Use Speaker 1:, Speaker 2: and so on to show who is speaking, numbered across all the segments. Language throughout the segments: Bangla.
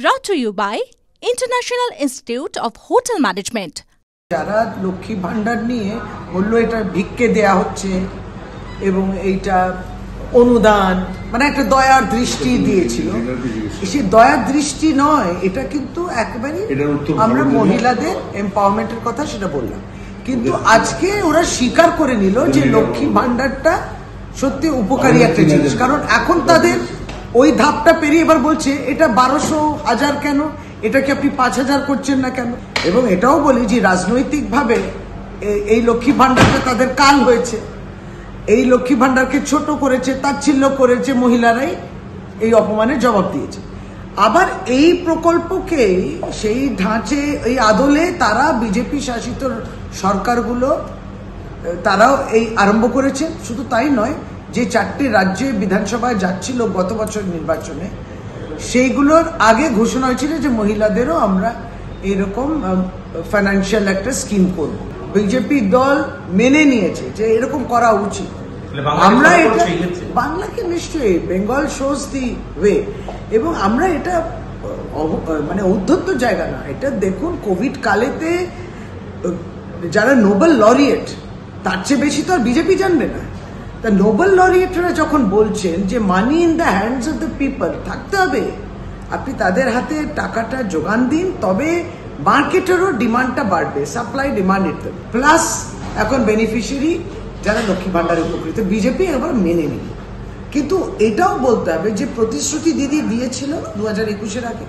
Speaker 1: Brought to you by International Institute of Hotel Management.
Speaker 2: যারা লক্ষ্মী ভান্ডার নিয়ে বললো এটা ভিক্ষে দেয়া হচ্ছে এবং এইটা অনুদান মানে একটা দয়ার দৃষ্টি দিয়েছিল, সেই দয়ার দৃষ্টি নয়, এটা কিন্তু একেবারে আমরা মহিলাদের এম্পাওয়ারমেন্টের কথা সেটা বললাম। কিন্তু আজকে ওরা স্বীকার করে নিল যে লক্ষ্মী ভান্ডারটা সত্যি উপকারী একটা জিনিস, কারণ এখন তাদের ওই ধাপটা পেরিয়ে এবার বলছে এটা 1200-1000 কেন, এটাকে আপনি 5000 করছেন না কেন। এবং এটাও বলি যে রাজনৈতিকভাবে এই লক্ষ্মী ভান্ডারটা তাদের কাল হয়েছে, এই লক্ষ্মী ভান্ডারকে ছোট করেছে, তাচ্ছিল্য করেছে, মহিলারাই এই অপমানের জবাব দিয়েছে। আবার এই প্রকল্পকে সেই ধাঁচে এই আদলে তারা বিজেপি শাসিত সরকারগুলো তারাও এই আরম্ভ করেছে। শুধু তাই নয়, যে 4টি রাজ্যে বিধানসভায় যাচ্ছিল গত বছর নির্বাচনে, সেইগুলোর আগে ঘোষণা হয়েছিল যে মহিলাদেরও আমরা এরকম ফাইন্যান্সিয়াল একটা স্কিম করব। বিজেপি দল মেনে নিয়েছে যে এরকম করা উচিত। আমরা এটা বাংলাকে নিশ্চয়ই বেঙ্গল শোজ দি ওয়ে, এবং আমরা এটা মানে উদ্ধত্ত জায়গা না, এটা দেখুন কোভিড কালেতে যারা নোবেল লরিয়েট তার চেয়ে বেশি তো আর বিজেপি জানবে না। তা নোবেল লরিয়েটরা যখন বলছেন যে money in the hands of the people থাকতে হবে, আপনি তাদের হাতে টাকাটা যোগান দিন, তবে মার্কেটেরও ডিমান্ডটা বাড়বে, সাপ্লাই ডিমান্ড ইত্যাদি। প্লাস এখন বেনিফিশিয়ারি যারা লক্ষ্মী ভান্ডারে উপকৃত, বিজেপি এবার মেনে নিল। কিন্তু এটাও বলতে হবে যে প্রতিশ্রুতি দিদি দিয়েছিল 2021-এর আগে,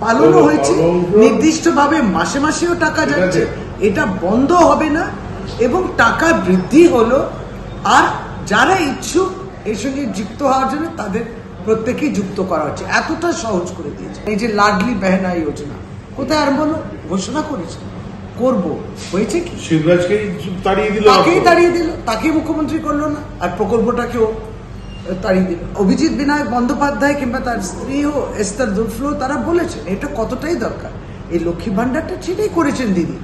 Speaker 2: পালনও হয়েছে, নির্দিষ্টভাবে মাসে মাসেও টাকা যাচ্ছে, এটা বন্ধ হবে না এবং টাকা বৃদ্ধি হলো। আর যারা ইচ্ছুক এর সঙ্গে যুক্ত হওয়ার জন্য তাদের প্রত্যেকেই যুক্ত করা হচ্ছে, এতটা সহজ করে দিয়েছে। এই যে লাডলি বেহেনা যোজনা কোথায় আরম্ভ হলো, ঘোষণা করেছে করব, হয়েছে কি?
Speaker 3: শিবরাজকেই তাড়িয়ে দিল,
Speaker 2: তাকেই তাড়িয়ে দিল, তাকেই মুখ্যমন্ত্রী করলো না, আর প্রকল্পটাকেও তাড়িয়ে দিল। অভিজিৎ বিনায়ক বন্দ্যোপাধ্যায় কিংবা তার স্ত্রীও এস্তার দুফলো তারা বলেছেন এটা কতটাই দরকার। এই লক্ষ্মী ভান্ডারটা সেটাই করেছেন দিদি।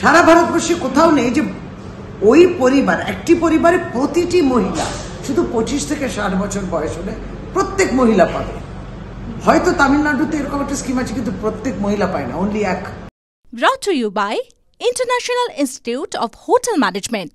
Speaker 2: সারা ভারতবর্ষে কোথাও নেই যে ওই পরিবার, একটি পরিবারে প্রতিটি মহিলা, শুধু 25 থেকে 60 বছর বয়স হলে প্রত্যেক মহিলা পাবে। হয়তো তামিলনাড়ুতে এরকম একটা স্কিম আছে, কিন্তু প্রত্যেক মহিলা পায় না, অনলি এক।
Speaker 1: Brought to you by International Institute of Hotel Management.